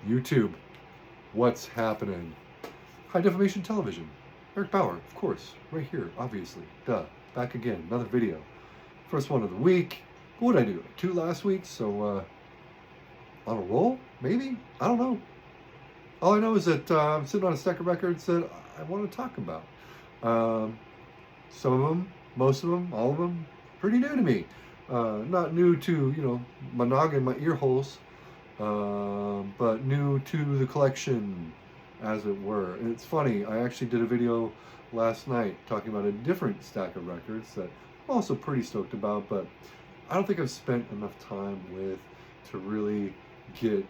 YouTube, what's happening? High definition television. Eric Bauer, of course, right here, obviously. Duh. Back again, another video. First one of the week. What did I do? 2 last week, so on a roll? Maybe? I don't know. All I know is that I'm sitting on a stack of records that I want to talk about. Some of them, most of them, all of them, pretty new to me. Not new to, my noggin, my ear holes, but new to the collection, as it were. And it's funny, I actually did a video last night talking about a different stack of records that I'm also pretty stoked about, but I don't think I've spent enough time with to really get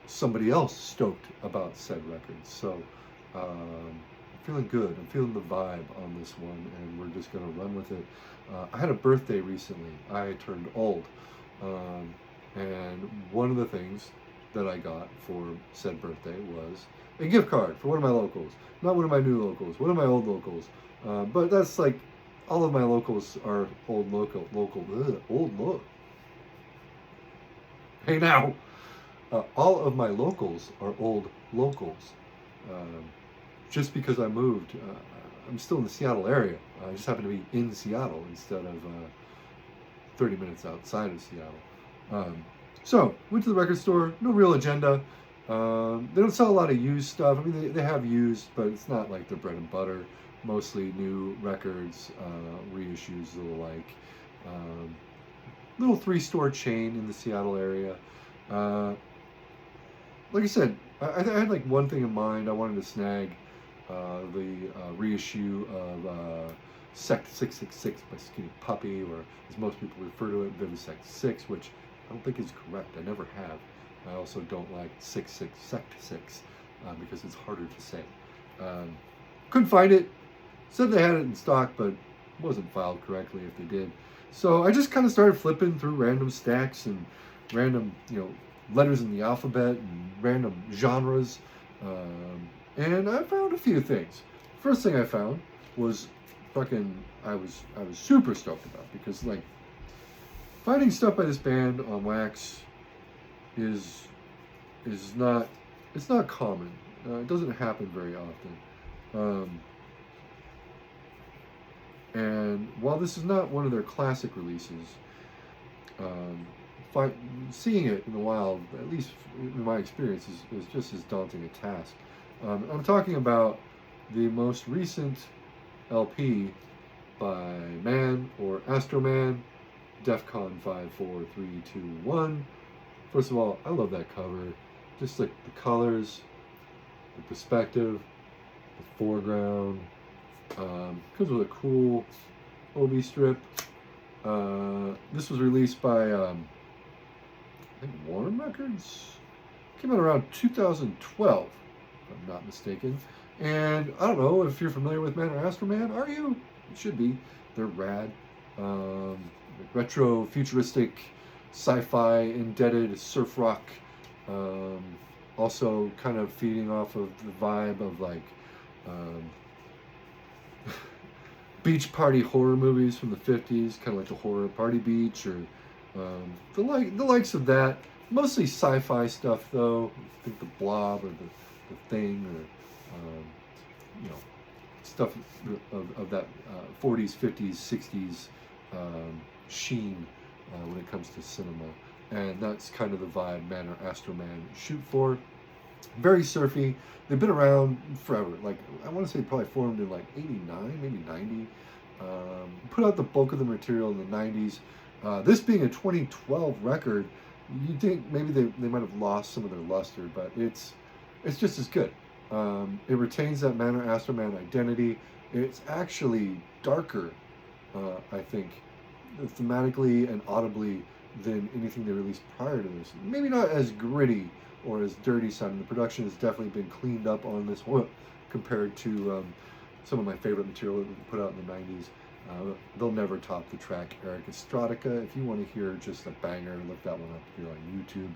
somebody else stoked about said records. So I'm feeling good. I'm feeling the vibe on this one, and we're just gonna run with it. I had a birthday recently. I turned old, and one of the things that I got for said birthday was a gift card for one of my locals. Not one of my new locals, one of my old locals. But that's like, all of my locals are old local. Hey now! All of my locals are old locals. Just because I moved, I'm still in the Seattle area. I just happen to be in Seattle instead of 30 minutes outside of Seattle. So, went to the record store, no real agenda. They don't sell a lot of used stuff. I mean, they have used, but it's not like their bread and butter. Mostly new records, reissues, the like. Little 3-store chain in the Seattle area. Like I said, I had like one thing in mind. I wanted to snag the reissue of Sect 666 by Skinny Puppy, or as most people refer to it, Vivisect 6, which I don't think is correct. I never have. I also don't like 66 Sect 6 because it's harder to say. Couldn't find it. Said they had it in stock, but wasn't filed correctly if they did. So I just kind of started flipping through random stacks and random, letters in the alphabet and random genres. And I found a few things. First thing I found was I was super stoked about, because like finding stuff by this band on wax is not, it's not common. It doesn't happen very often. And while this is not one of their classic releases, seeing it in the wild, at least in my experience, is just as daunting a task. I'm talking about the most recent LP by Man or Astro-man, Defcon 5, 4, 3, 2, 1. First of all, I love that cover. Just like the colors, the perspective, the foreground. Comes with a cool OB strip. This was released by I think Warren Records. Came out around 2012, if I'm not mistaken. And I don't know if you're familiar with Man or Astro-man. Are you? You should be. They're rad. Retro, futuristic, sci-fi, indebted surf rock. Also kind of feeding off of the vibe of like beach party horror movies from the 50s, kind of like the Horror Party Beach, or the likes of that. Mostly sci-fi stuff, though. I think the Blob or the Thing, or stuff of that 40s, 50s, 60s sheen when it comes to cinema. And that's kind of the vibe Man or Astro-man shoot for. Very surfy. They've been around forever. Like, I want to say probably formed in like 89, maybe 90. Put out the bulk of the material in the 90s. This being a 2012 record, you'd think maybe they might have lost some of their luster, but it's just as good. It retains that Man or Astro-man identity. It's actually darker, I think, thematically and audibly than anything they released prior to this. Maybe not as gritty or as dirty sounding. The production has definitely been cleaned up on this one compared to some of my favorite material that we put out in the 90s. They'll never top the track Eric Estradica. If you want to hear just a banger, look that one up here on YouTube.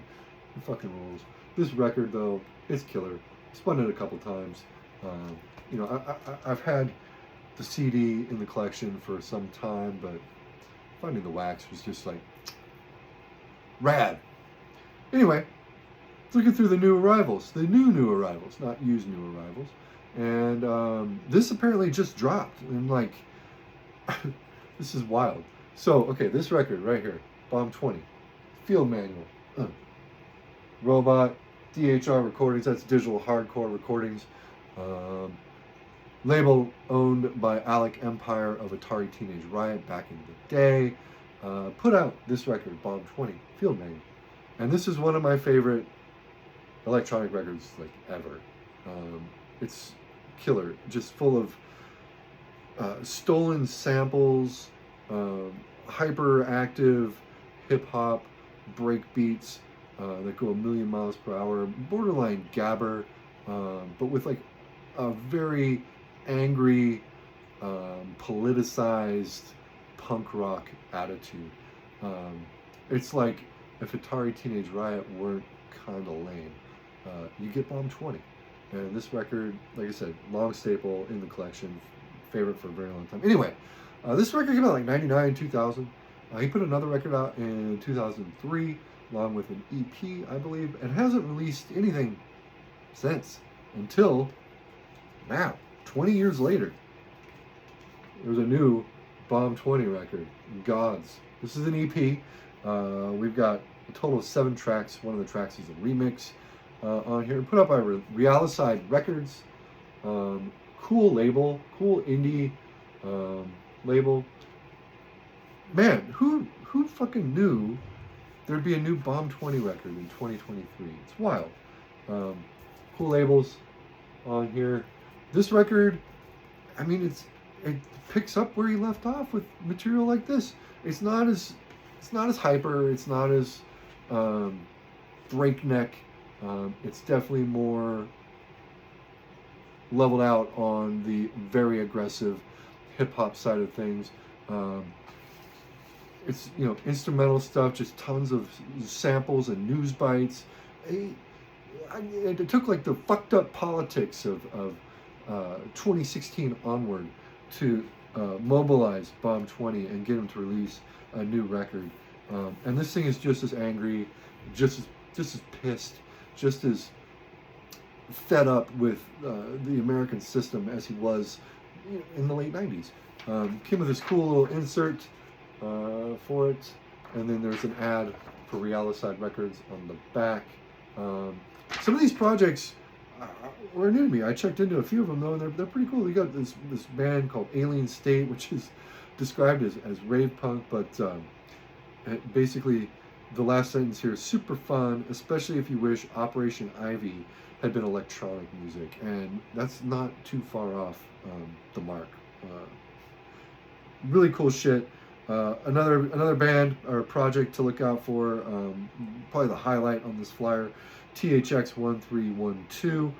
It fucking rules. This record, though, it's killer. Spun it a couple times. I've had the CD in the collection for some time, but finding the wax was just like rad. Anyway, looking through the new arrivals, the new arrivals, not used new arrivals. And this apparently just dropped. And like, this is wild. So, okay, this record right here, Bomb 20, field manual, robot, DHR recordings, that's digital hardcore recordings. Label owned by Alec Empire of Atari Teenage Riot back in the day. Put out this record, Bomb 20, field manual. And this is one of my favorite electronic records like ever. It's killer, just full of stolen samples, hyperactive hip-hop break beats that go a million miles per hour, borderline gabber, but with like a very angry, politicized punk rock attitude. It's like if Atari Teenage Riot weren't kind of lame. You get Bomb 20. And this record, like I said, long staple in the collection, favorite for a very long time. Anyway, this record came out like 99, 2000. He put another record out in 2003, along with an EP, I believe, and hasn't released anything since, until now, 20 years later. There's a new Bomb 20 record, Gods. This is an EP. We've got a total of 7 tracks. One of the tracks is a remix on here, put out by Realicide Records. Cool label, cool indie label. Man, who fucking knew there'd be a new Bomb 20 record in 2023? It's wild. Cool labels on here. This record, I mean, it picks up where he left off with material like this. It's not as hyper. It's not as breakneck. It's definitely more leveled out on the very aggressive hip-hop side of things. It's, you know, instrumental stuff, just tons of samples and news bites. It took like the fucked up politics of 2016 onward to mobilize Bomb 20 and get him to release a new record. And this thing is just as angry, just as pissed, just as fed up with the American system as he was in the late 90s. Came with this cool little insert for it, and then there's an ad for Realicide Records on the back. Some of these projects were new to me. I checked into a few of them though, and they're pretty cool. You got this band called Alien State, which is described as rave punk, but basically the last sentence here is super fun, especially if you wish Operation Ivy had been electronic music, and that's not too far off the mark. Really cool shit. Another band or project to look out for, probably the highlight on this flyer, THX 1312,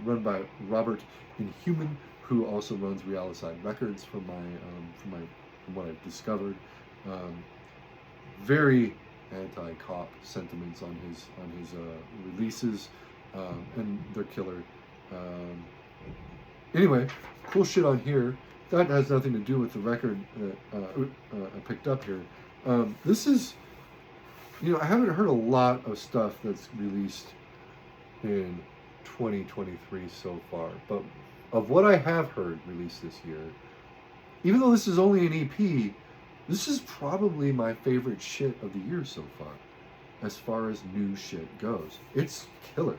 run by Robert Inhuman, who also runs Realicide Records from what I've discovered. Very anti-cop sentiments on his releases, and they're killer. Anyway, cool shit on here. That has nothing to do with the record that I picked up here. This is, you know, I haven't heard a lot of stuff that's released in 2023 so far, but of what I have heard released this year, even though this is only an EP, this is probably my favorite shit of the year so far as new shit goes. It's killer.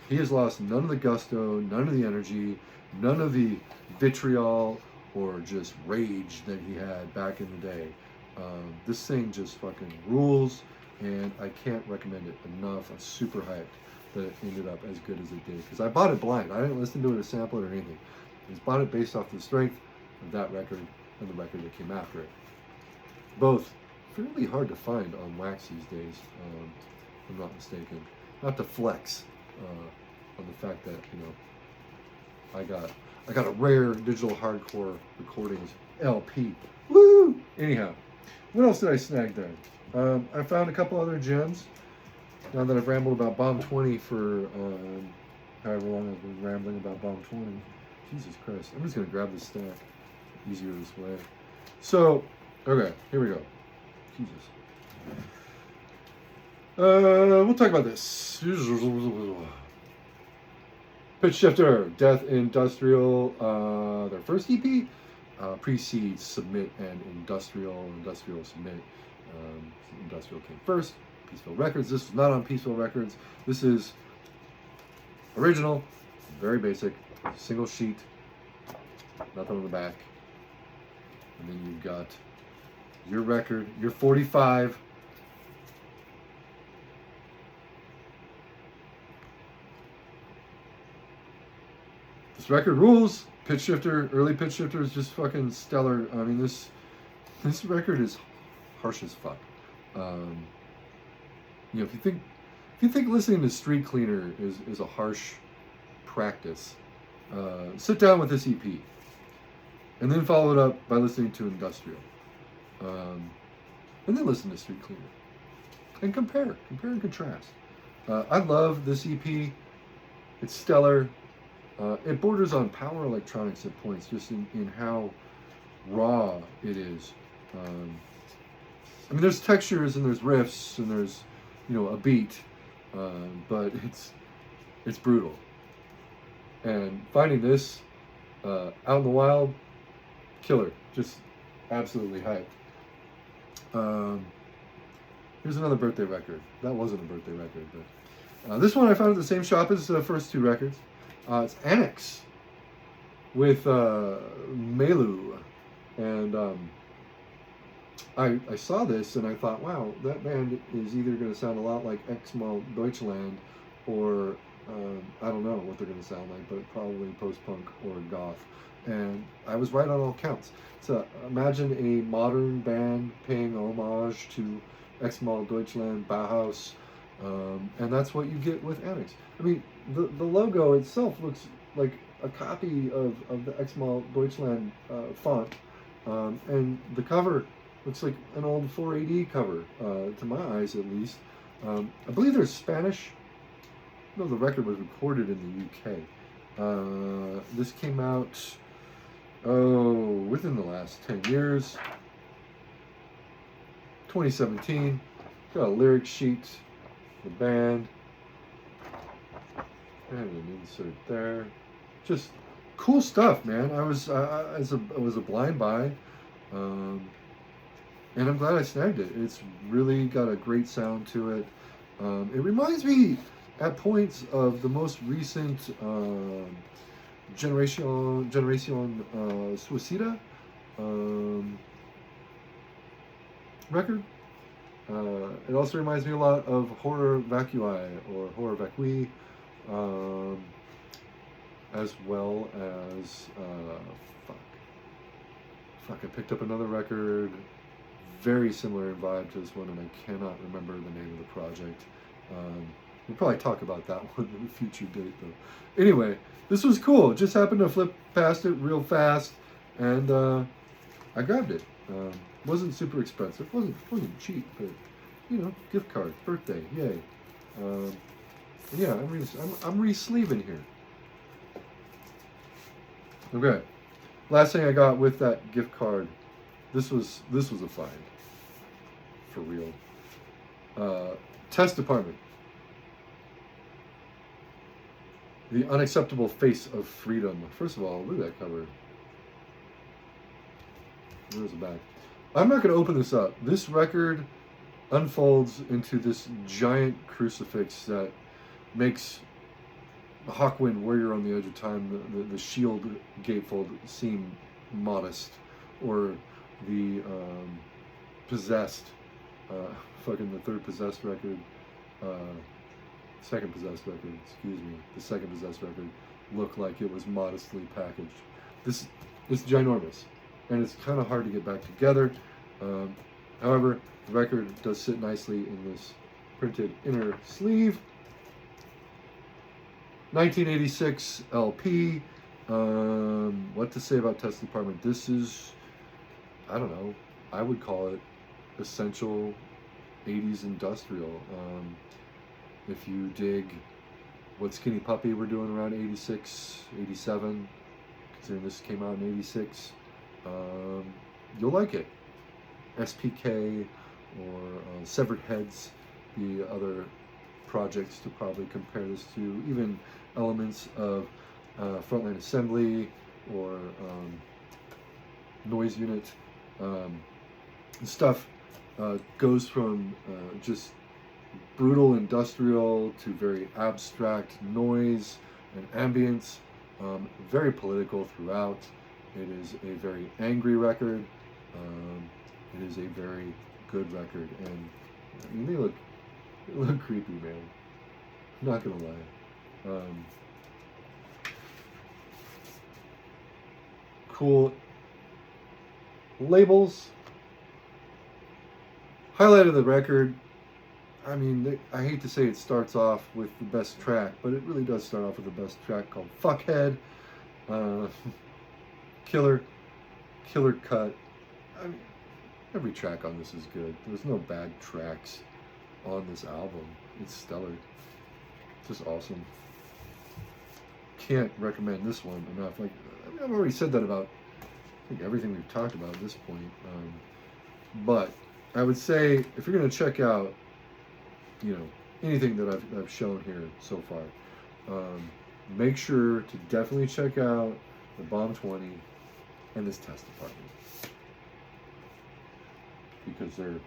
He has lost none of the gusto, none of the energy, none of the vitriol or just rage that he had back in the day. This thing just fucking rules, and I can't recommend it enough. I'm super hyped that it ended up as good as it did, because I bought it blind. I didn't listen to it or sample it or anything. I just bought it based off the strength of that record and the record that came after it. Both fairly hard to find on wax these days, if I'm not mistaken. Not to flex on the fact that, you know, I got a rare digital hardcore recordings LP. Woo! Anyhow, what else did I snag there? I found a couple other gems. Now that I've rambled about Bomb 20 for however long I've been rambling about Bomb 20. Jesus Christ. I'm just going to grab this stack. Easier this way. So, okay, here we go. Jesus. We'll talk about this. Pitch Shifter, Death Industrial, their first EP, precedes Submit and Industrial. Industrial, Submit. Industrial came first. Peaceful Records. This was not on Peaceful Records. This is original, very basic, single sheet, nothing on the back. And then you've got your record, your 45. This record rules. Pitch Shifter, early Pitch Shifter is just fucking stellar. I mean, this record is harsh as fuck. You know, if you think listening to Street Cleaner is a harsh practice, sit down with this EP, and then follow it up by listening to Industrial, and then listen to Street Cleaner, and compare and contrast. I love this EP. It's stellar. It borders on power electronics at points, just in how raw it is. I mean, there's textures and there's riffs and there's, you know, a beat, but it's brutal. And finding this out in the wild, killer, just absolutely hype. Here's another birthday record. That wasn't a birthday record, but this one I found at the same shop as the first two records. It's Annex with Melu, and I saw this and I thought, wow, that band is either going to sound a lot like X-Mal Deutschland, or I don't know what they're going to sound like, but probably post-punk or goth. And I was right on all counts. So imagine a modern band paying homage to X-Mal Deutschland, Bauhaus, and that's what you get with Annex. I mean, the logo itself looks like a copy of the X-Mal Deutschland font, and the cover looks like an old 4AD cover, to my eyes at least. I believe they're Spanish. No, the record was recorded in the UK. This came out, within the last 10 years. 2017. Got a lyric sheet, the band, and an insert there. Just cool stuff, man. I was a blind buy. And I'm glad I snagged it. It's really got a great sound to it. It reminds me at points of the most recent Generación Suicida record. It also reminds me a lot of Horror Vacui or Horror Vacui, as well as I picked up another record very similar in vibe to this one, and I cannot remember the name of the project. We'll probably talk about that one in a future date, though. Anyway, this was cool. Just happened to flip past it real fast, and I grabbed it. Wasn't super expensive. wasn't cheap, but you know, gift card, birthday, yay. Yeah, I'm re-sleeving here. Okay, last thing I got with that gift card. This was a find, for real. Test Department. The Unacceptable Face of Freedom. First of all, look at that cover. There's the back. I'm not going to open this up. This record unfolds into this giant crucifix that makes Hawkwind, Warrior on the Edge of Time, the shield gatefold seem modest, or the Possessed, fucking the third Possessed record, second Possessed record, excuse me, the second Possessed record looked like it was modestly packaged. This is ginormous, and it's kind of hard to get back together. However, the record does sit nicely in this printed inner sleeve. 1986 LP. What to say about Test Department? This is, I don't know, I would call it essential 80s industrial. If you dig what Skinny Puppy were doing around 86, 87, considering this came out in 86, you'll like it. SPK or Severed Heads, be other projects to probably compare this to, even elements of frontline assembly or noise unit stuff. Goes from just brutal industrial to very abstract noise and ambience, very political throughout. It is a very angry record. It is a very good record, and I mean, they look creepy, man. I'm not gonna lie. Cool labels. Highlight of the record. I mean, I hate to say it starts off with the best track, but it really does start off with the best track called Fuckhead. Killer cut. I mean, every track on this is good. There's no bad tracks on this album. It's stellar. Just awesome. Can't recommend this one enough. Like, I mean, I've already said that about, I think, everything we've talked about at this point. But I would say, if you're going to check out, you know, anything that I've shown here so far, make sure to definitely check out the Bomb 20 and this test department, because they're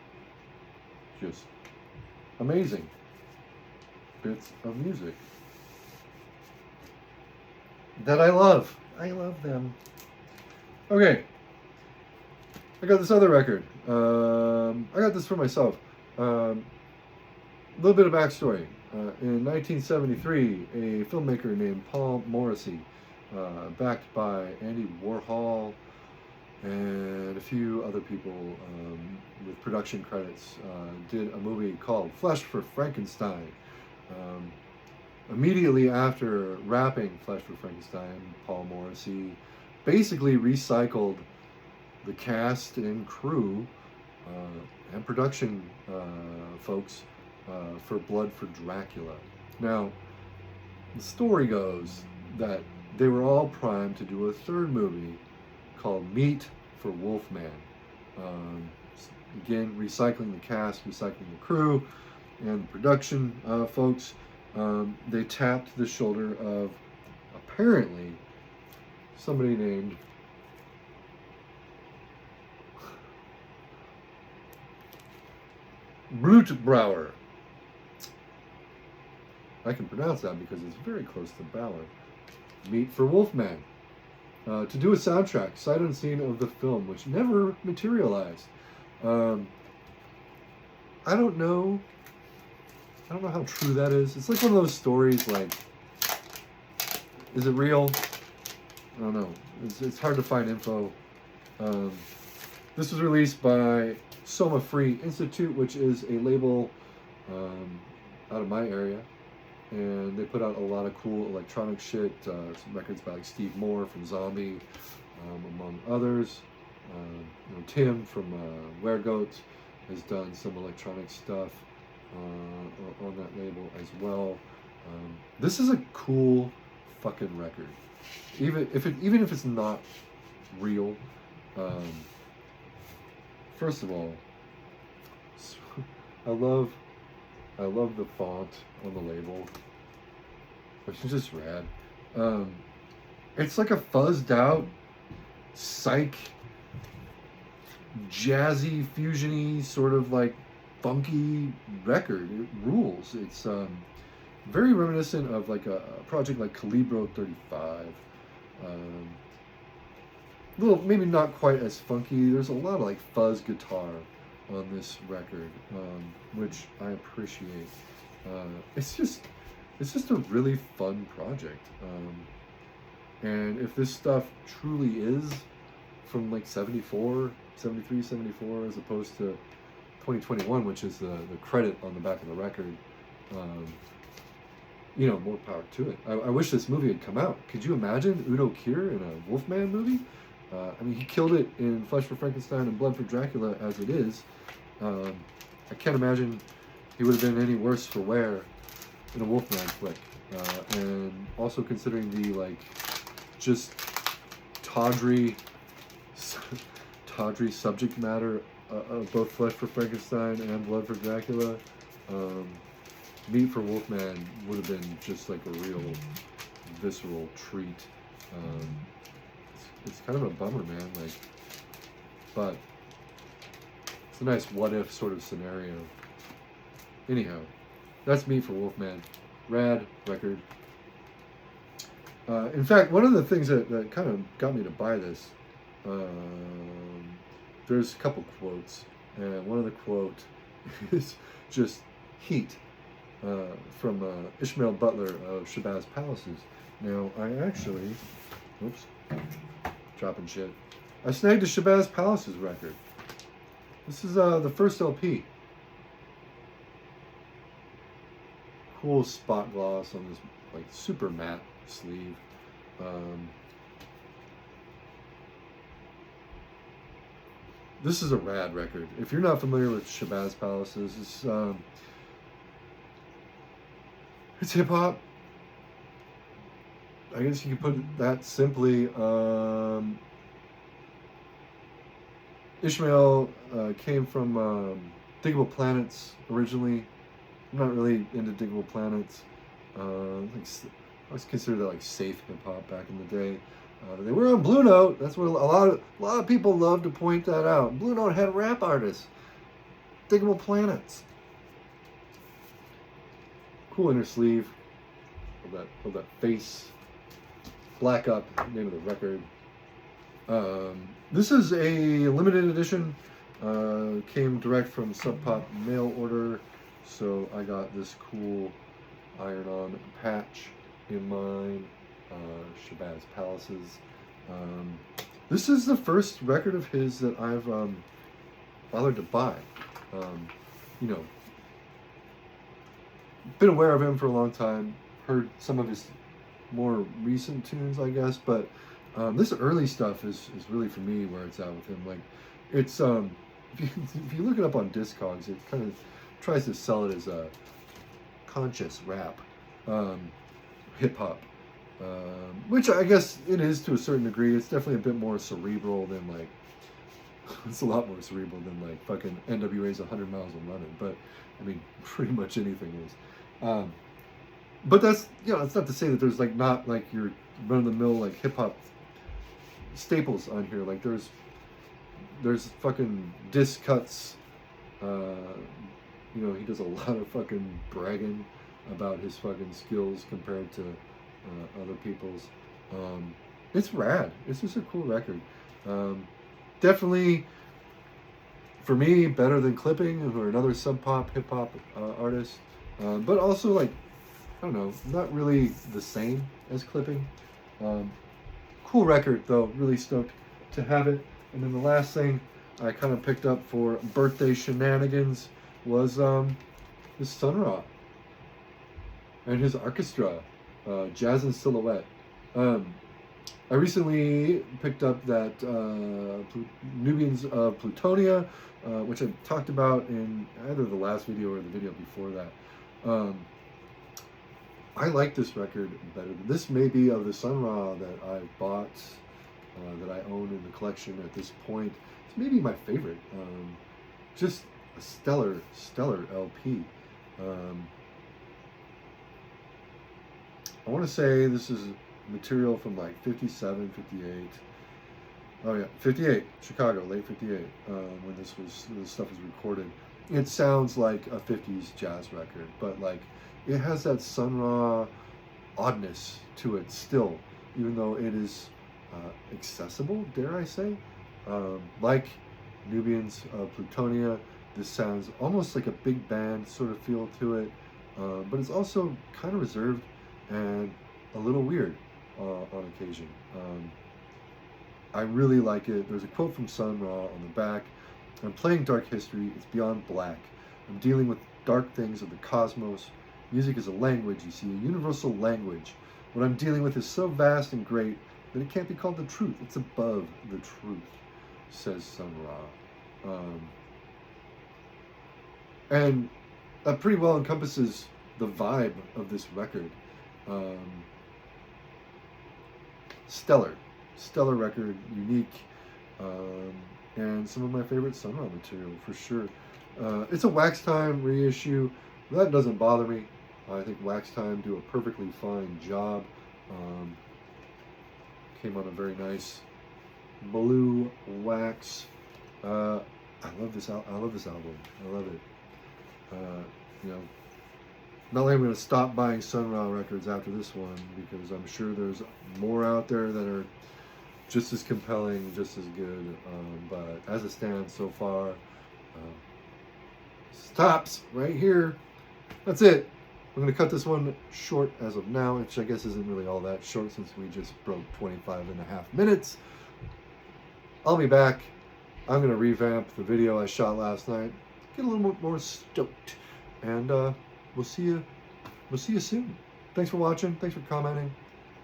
just amazing bits of music that I love. I love them. Okay, I got this other record. I got this for myself. A little bit of backstory. In 1973, a filmmaker named Paul Morrissey, backed by Andy Warhol and a few other people with production credits, did a movie called Flesh for Frankenstein. Immediately after wrapping Flesh for Frankenstein, Paul Morrissey basically recycled the cast and crew and production folks for Blood for Dracula. Now, the story goes that they were all primed to do a third movie called Meat for Wolfman. Again, recycling the cast, recycling the crew, and the production folks. They tapped the shoulder of, apparently, somebody named Blutbauer. I can pronounce that because it's very close to Bauer. Meat for Wolfman. To do a soundtrack, sight unseen of the film, which never materialized. I don't know how true that is. It's like one of those stories, like, is it real? I don't know. It's hard to find info. This was released by Soma Free Institute, which is a label out of my area. And they put out a lot of cool electronic shit, some records by like Steve Moore from Zombie, among others. You know, Tim from Weregoat has done some electronic stuff on that label as well. This is a cool fucking record, even if it's not real. First of all, I love the font on the label, which is just rad. It's like a fuzzed out, psych, jazzy, fusiony, sort of like funky record. It rules. It's very reminiscent of like a project like Calibro 35. Little, maybe not quite as funky. There's a lot of like fuzz guitar on this record, which I appreciate. It's just a really fun project. And if this stuff truly is from like 73, 74, as opposed to 2021, which is the credit on the back of the record, you know, more power to it. I wish this movie had come out. Could you imagine Udo Kier in a Wolfman movie? I mean, he killed it in Flesh for Frankenstein and Blood for Dracula as it is. I can't imagine he would have been any worse for wear in a Wolfman flick. And also considering the, like, just tawdry subject matter of both Flesh for Frankenstein and Blood for Dracula, Meat for Wolfman would have been just like a real visceral treat. It's kind of a bummer, man. Like, but it's a nice what if sort of scenario. Anyhow, that's Meat for Wolfman. Rad record. In fact, one of the things that kind of got me to buy this, there's a couple quotes, and one of the quote is just heat from Ishmael Butler of Shabazz Palaces. Now, I actually, oops, dropping shit. I snagged a Shabazz Palaces record. This is the first LP. Cool spot gloss on this like super matte sleeve. This is a rad record. If you're not familiar with Shabazz Palaces, it's hip hop. I guess you could put it that simply. Ishmael came from Diggable Planets originally. I'm not really into Diggable Planets. I was considered that like safe hip hop back in the day. They were on Blue Note. That's what a lot of people love to point that out. Blue Note had rap artists. Diggable Planets. Cool inner sleeve. Of that face. Black Up, name of the record. This is a limited edition. Came direct from Sub Pop mail order. So I got this cool iron-on patch in mine. Shabazz Palaces. This is the first record of his that I've bothered to buy. You know, been aware of him for a long time. Heard some of his more recent tunes, I guess, but this early stuff is really for me where it's at with him. Like, it's if you look it up on Discogs, it kind of tries to sell it as a conscious rap, hip hop, which I guess it is to a certain degree. It's definitely a bit more cerebral than like it's a lot more cerebral than like fucking NWA's 100 Miles I'm Running. But I mean, pretty much anything is. But that's, you know, it's not to say that there's like not like your run-of-the-mill like hip hop staples on here. Like there's fucking diss cuts. You know, he does a lot of fucking bragging about his fucking skills compared to other people's. It's rad. It's just a cool record. Definitely, for me, better than Clipping, who are another sub-pop, hip-hop artist. But also, like, I don't know, not really the same as Clipping. Cool record, though. Really stoked to have it. And then the last thing I kind of picked up for birthday shenanigans was his Sun Ra and his orchestra, Jazz and Silhouette. I recently picked up that Nubians of Plutonia, which I talked about in either the last video or the video before that. I like this record better. This may be of the Sun Ra that I bought, that I own in the collection at this point. It's maybe my favorite. Just a stellar LP. I want to say this is material from like 57, 58. Oh yeah, 58, Chicago, late 58, when this stuff was recorded. It sounds like a 50s jazz record, but like it has that Sun Ra oddness to it still, even though it is accessible, dare I say. Like Nubians of Plutonia, this sounds almost like a big band sort of feel to it, but it's also kind of reserved and a little weird on occasion. I really like it. There's a quote from Sun Ra on the back. I'm playing dark history. It's beyond black. I'm dealing with dark things of the cosmos. Music is a language, you see, a universal language. What I'm dealing with is so vast and great that it can't be called the truth. It's above the truth, says Sun Ra. And that pretty well encompasses the vibe of this record. Stellar record, unique, and some of my favorite Sun Ra material for sure. It's a Wax Time reissue. That doesn't bother me. I think Wax Time do a perfectly fine job. Came on a very nice blue wax. I love this. I love this album. I love it. You know, not only am I going to stop buying Sun Ra records after this one, because I'm sure there's more out there that are just as compelling, just as good. But as it stands so far, stops right here. That's it. I'm going to cut this one short as of now, which I guess isn't really all that short since we just broke 25.5 minutes. I'll be back. I'm going to revamp the video I shot last night, get a little more stoked, and we'll see you soon. Thanks for watching. Thanks for commenting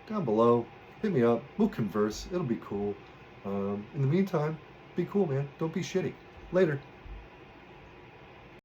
down below. Hit me up. We'll converse. It'll be cool. In the meantime, be cool, man. Don't be shitty. Later.